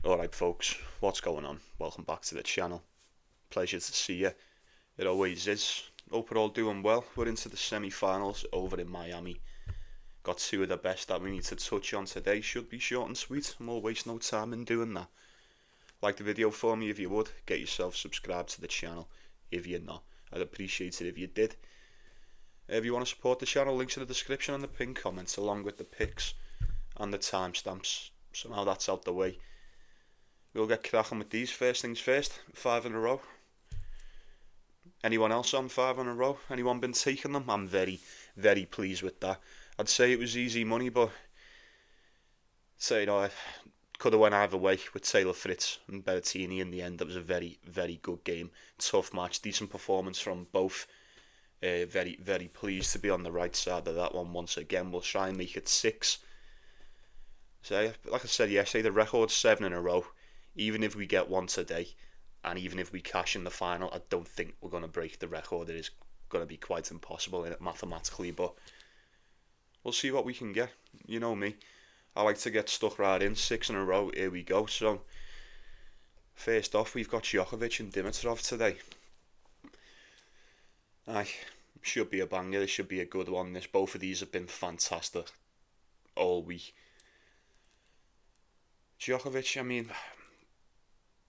Alright folks, what's going on? Welcome back to the channel. Pleasure to see you. It always is. Hope we're all doing well. We're into the semi-finals over in Miami. Got two of the best that we need to touch on today. Should be short and sweet, and we'll waste no time in doing that. Like the video for me if you would. Get yourself subscribed to the channel if you're not. I'd appreciate it if you did. If you want to support the channel, links in the description and the pinned comments along with the pics and the timestamps. So now that's out the way. We'll get cracking with these. First things first, 5 in a row. Anyone else on 5 in a row? Anyone been taking them? I'm very pleased with that. I'd say it was easy money, but I could have went either way with Taylor Fritz and Berrettini in the end. That was a very good game. Tough match, decent performance from both. Very pleased to be on the right side of that one once again. We'll try and make it 6. So, like I said yesterday, the record's 7 in a row. Even if we get one today, and even if we cash in the final, I don't think we're going to break the record. It is going to be quite impossible in it mathematically, but we'll see what we can get. You know me, I like to get stuck right in. 6 in a row, here we go. So, first off, we've got Djokovic and Dimitrov today. Should be a banger. This should be a good one. Both of these have been fantastic all week. Djokovic, I mean,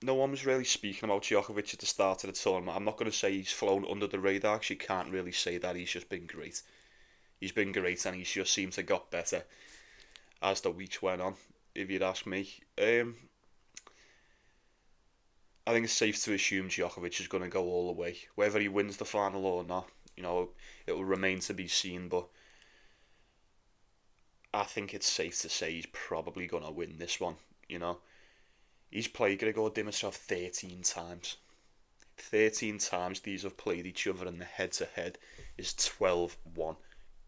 no one was really speaking about Djokovic at the start of the tournament. I'm not going to say he's flown under the radar, because you can't really say that. He's just been great. He's been great, and he's just seemed to got better as the weeks went on, if you'd ask me. I think it's safe to assume Djokovic is going to go all the way. Whether he wins the final or not, it will remain to be seen, but I think it's safe to say he's probably going to win this one, He's played Grigor Dimitrov 13 times. 13 times these have played each other, and the head-to-head is 12-1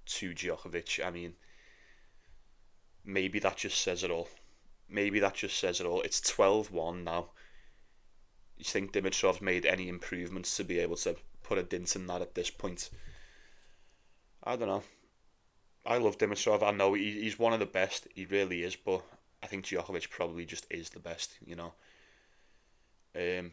to Djokovic. I mean, maybe that just says it all. It's 12-1 now. You think Dimitrov's made any improvements to be able to put a dent in that at this point? I don't know. I love Dimitrov. I know he's one of the best. He really is, but I think Djokovic probably just is the best, I've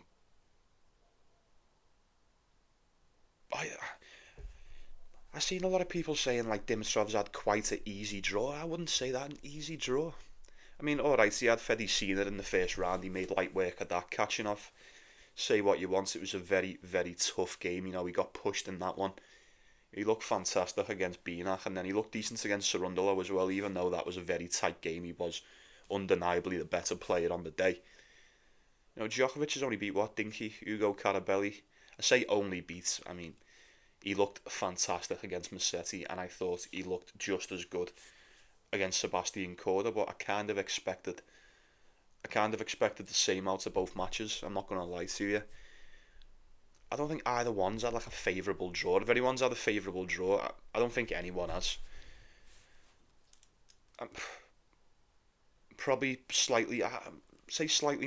seen a lot of people saying like Dimitrov's had quite an easy draw. I wouldn't say that, an easy draw. I mean, alright, he had Fedicina in the first round. He made light work of that, catching off. Say what you want, it was a very tough game. He got pushed in that one. He looked fantastic against Binak, and then he looked decent against Sarundalo as well, even though that was a very tight game. He was undeniably the better player on the day. Djokovic has only beat, Dinky, Ugo Carabelli. I say only beat, I mean, he looked fantastic against Musetti, and I thought he looked just as good against Sebastian Korda, but I kind of expected the same out of both matches. I'm not going to lie to you. I don't think either one's had like a favourable draw. If anyone's had a favourable draw, I don't think anyone has. Probably slightly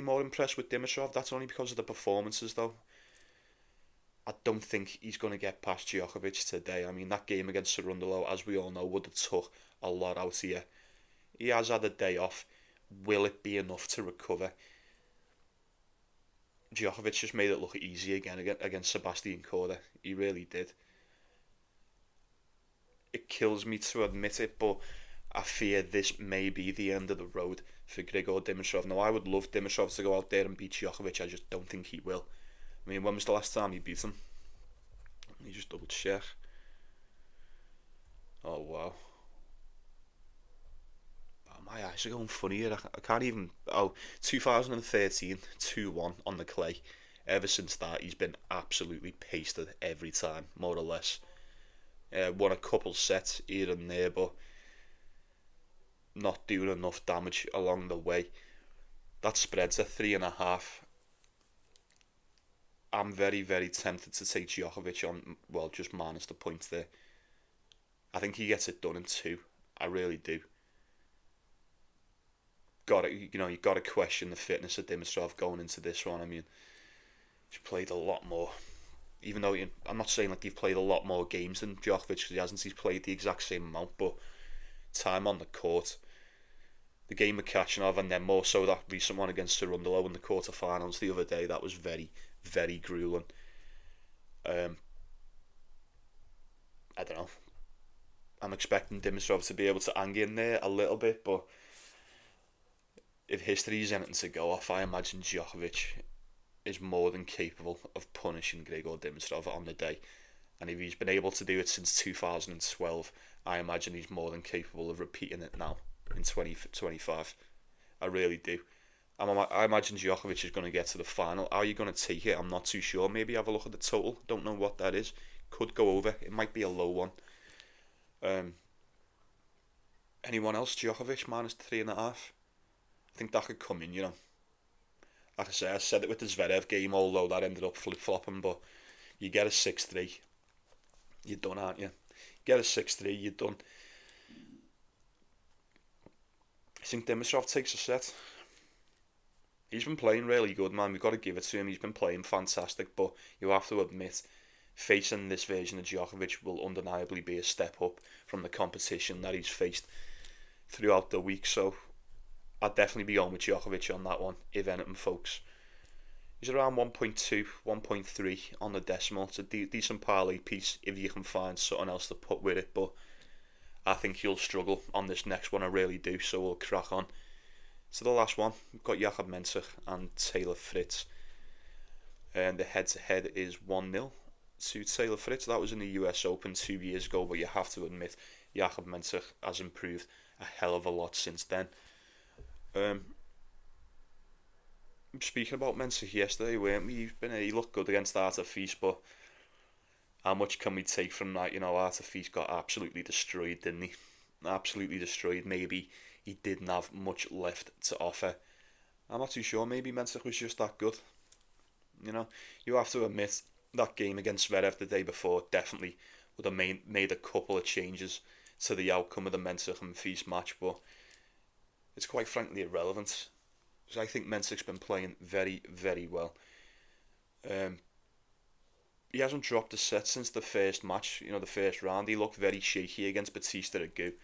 more impressed with Dimitrov. That's only because of the performances, though. I don't think he's going to get past Djokovic today. I mean, that game against Sarundalo, as we all know, would have took a lot out of you. He has had a day off. Will it be enough to recover? Djokovic just made it look easy again against Sebastian Korda. He really did. It kills me to admit it, but I fear this may be the end of the road for Grigor Dimitrov. Now, I would love Dimitrov to go out there and beat Djokovic. I just don't think he will. I mean, when was the last time he beat him? Let me just double check. Oh, wow. Oh, my eyes are going funny here. I can't even... 2013, 2-1 on the clay. Ever since that, he's been absolutely pasted every time, more or less. Won a couple sets here and there, but not doing enough damage along the way. That spread's a 3.5. I'm very tempted to take Djokovic on, well, just minus the points there. I think he gets it done in 2. I really do. You got to question the fitness of Dimitrov going into this one. I mean, he's played a lot more. Even though I'm not saying like he's played a lot more games than Djokovic, because he hasn't. He's played the exact same amount, but time on the court, the game with Kachanov, and then more so that recent one against Cerundolo in the quarterfinals the other day. That was very, very grueling. Um, I don't know. I'm expecting Dimitrov to be able to hang in there a little bit, but if history is anything to go off, I imagine Djokovic is more than capable of punishing Grigor Dimitrov on the day. And if he's been able to do it since 2012, I imagine he's more than capable of repeating it now in 2025. I really do. I imagine Djokovic is going to get to the final. How are you going to take it? I'm not too sure. Maybe have a look at the total. Don't know what that is. Could go over. It might be a low one. Um, Anyone else? Djokovic minus 3.5. I think that could come in. Like I said it with the Zverev game, although that ended up flip flopping. But you get a 6-3, you're done, aren't you? Get a 6-3, you're done. I think Dimitrov takes a set. He's been playing really good, man. We've got to give it to him. He's been playing fantastic, but you have to admit, facing this version of Djokovic will undeniably be a step up from the competition that he's faced throughout the week. So I'd definitely be on with Djokovic on that one, if anything, folks. He's around 1.2, 1.3 on the decimal. It's a decent parlay piece if you can find something else to put with it, but I think you'll struggle on this next one, I really do, so we'll crack on. So the last one, we've got Jakob Mensah and Taylor Fritz. And the head-to-head is 1-0 to Taylor Fritz. That was in the US Open 2 years ago, but you have to admit, Jakob Mensah has improved a hell of a lot since then. Speaking about Mensah yesterday, weren't we? He looked good against Artifice, but how much can we take from that? Artifice got absolutely destroyed, didn't he? Absolutely destroyed. Maybe he didn't have much left to offer. I'm not too sure. Maybe Mensah was just that good. You have to admit that game against Zverev the day before definitely would have made a couple of changes to the outcome of the Mensah and Fils match, but it's quite frankly irrelevant. Because I think Mensah's been playing very, very well. He hasn't dropped a set since the first match, the first round. He looked very shaky against Batista Agut.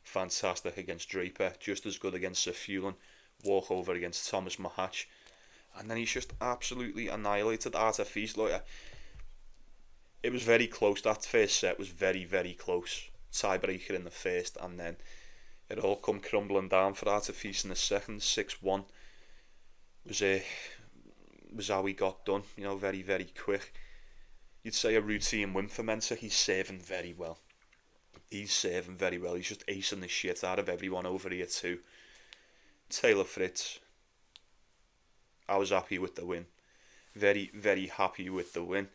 Fantastic against Draper. Just as good against Sefulin. Walkover against Thomas Mahatch. And then he's just absolutely annihilated Artifice. Look, it was very close. That first set was very, very close. Tiebreaker in the first, and then it all come crumbling down for Artifice in the second. 6-1 was how he got done. Very, very quick. You'd say a routine win for Mensah. He's serving very well. He's just acing the shit out of everyone over here too. Taylor Fritz, I was happy with the win. Very, very happy with the win.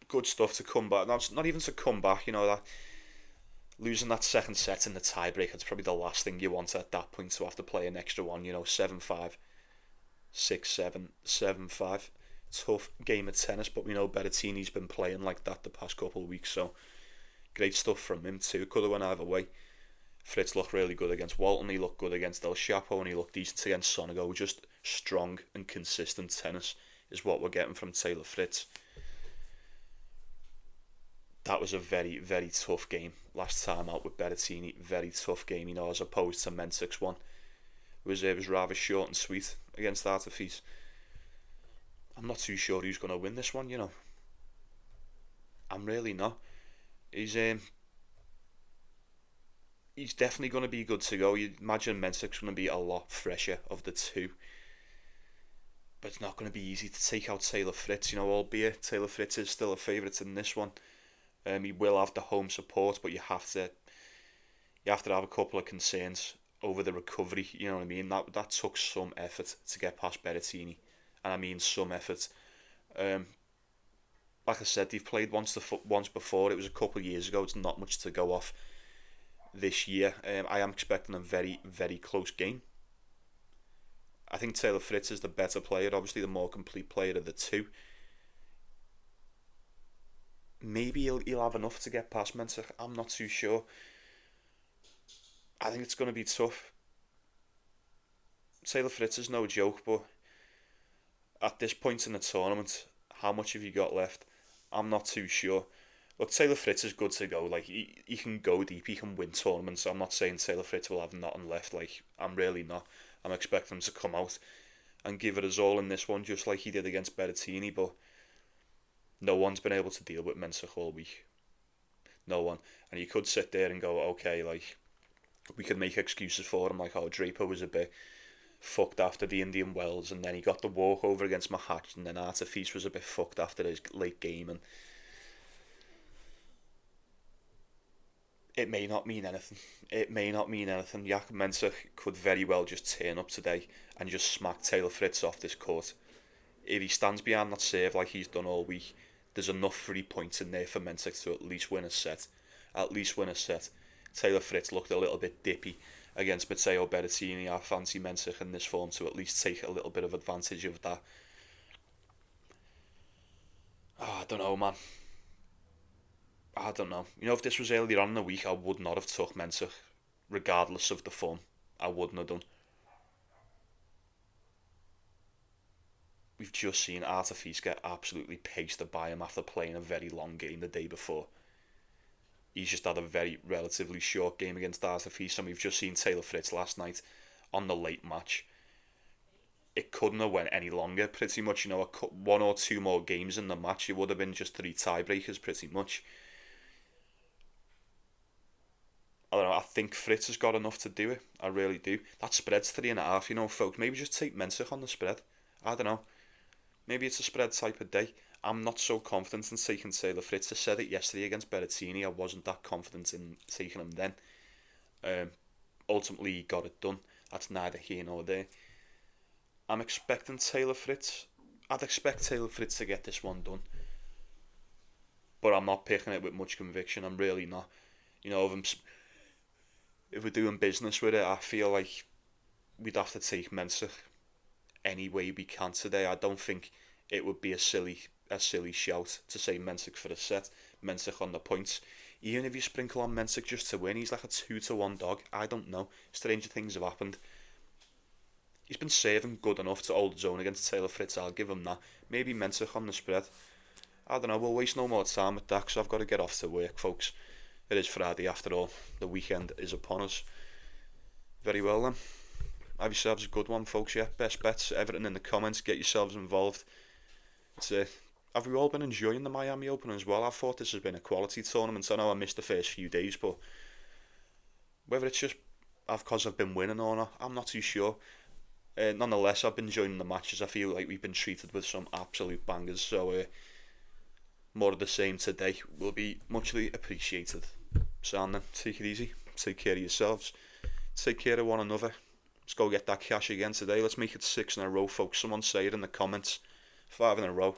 Good stuff to come back. Not even to come back, that losing that second set in the tiebreak, it's probably the last thing you want at that point, to have to play an extra one, 7-5, 6-7, 7-5. Tough game of tennis, but we know Berrettini's been playing like that the past couple of weeks, so great stuff from him too. Could have went either way. Fritz looked really good against Walton, he looked good against El Chapo, and he looked decent against Sonego. Just strong and consistent tennis is what we're getting from Taylor Fritz. That was a very, very tough game last time out with Berrettini. Very tough game, as opposed to Mensah's one. It was rather short and sweet against Artifice. I'm not too sure who's going to win this one, I'm really not. He's definitely going to be good to go. You'd imagine Mensah's going to be a lot fresher of the two. But it's not going to be easy to take out Taylor Fritz, albeit Taylor Fritz is still a favourite in this one. He will have the home support, but you have to have a couple of concerns over the recovery. You know what I mean? That took some effort to get past Berrettini, and I mean some effort. Like I said, they've played once before. It was a couple of years ago. It's not much to go off this year. I am expecting a very, very close game. I think Taylor Fritz is the better player, obviously the more complete player of the two. Maybe he'll have enough to get past Mensah. I'm not too sure. I think it's going to be tough. Taylor Fritz is no joke, but at this point in the tournament, how much have you got left? I'm not too sure. Look, Taylor Fritz is good to go. Like, he can go deep, he can win tournaments. I'm not saying Taylor Fritz will have nothing left. Like, I'm really not. I'm expecting him to come out and give it his all in this one, just like he did against Berrettini. But no one's been able to deal with Mensah all week. No one. And you could sit there and go, okay, like, we could make excuses for him, like, oh, Draper was a bit fucked after the Indian Wells, and then he got the walkover against Mahatch, and then Artifice was a bit fucked after his late game, and it may not mean anything. It may not mean anything. Jakob Mensah could very well just turn up today and just smack Taylor Fritz off this court. If he stands behind that serve like he's done all week, there's enough 3 points in there for Mensah to at least win a set. At least win a set. Taylor Fritz looked a little bit dippy against Matteo Berrettini. I fancy Mensah in this form to at least take a little bit of advantage of that. Oh, I don't know, man. I don't know. You know, if this was earlier on in the week, I would not have took Mensah, regardless of the form. I wouldn't have done. We've just seen Artifice get absolutely pasted by him after playing a very long game the day before. He's just had a very relatively short game against Artifice, and we've just seen Taylor Fritz last night on the late match. It couldn't have went any longer, pretty much. You know, one or two more games in the match, it would have been just 3 tiebreakers, pretty much. I don't know, I think Fritz has got enough to do it. I really do. That spread's 3.5, you know, folks. Maybe just take Mensah on the spread. I don't know. Maybe it's a spread type of day. I'm not so confident in taking Taylor Fritz. I said it yesterday against Berrettini. I wasn't that confident in taking him then. Ultimately, he got it done. That's neither here nor there. I'm expecting Taylor Fritz. I'd expect Taylor Fritz to get this one done. But I'm not picking it with much conviction. I'm really not. You know, if we're doing business with it, I feel like we'd have to take Mensah any way we can today. I don't think it would be a silly shout to say Mensah for a set, Mensah on the points. Even if you sprinkle on Mensah just to win, he's like a 2-1 dog. I don't know. Stranger things have happened. He's been saving good enough to hold his own against Taylor Fritz. I'll give him that. Maybe Mensah on the spread. I don't know. We'll waste no more time with that because I've got to get off to work, folks. It is Friday after all. The weekend is upon us. Very well then. Have yourselves a good one, folks. Yeah, best bets, everything in the comments. Get yourselves involved. Have we all been enjoying the Miami Open as well? I thought this has been a quality tournament. I know I missed the first few days, but whether it's just because I've been winning or not, I'm not too sure. Nonetheless, I've been enjoying the matches. I feel like we've been treated with some absolute bangers. So more of the same today will be muchly appreciated. So then, take it easy. Take care of yourselves. Take care of one another. Let's go get that cash again today. Let's make it 6 in a row, folks. Someone say it in the comments. 5 in a row.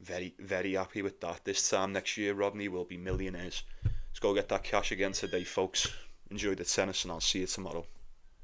Very, very happy with that. This time next year, Rodney will be millionaires. Let's go get that cash again today, folks. Enjoy the tennis, and I'll see you tomorrow.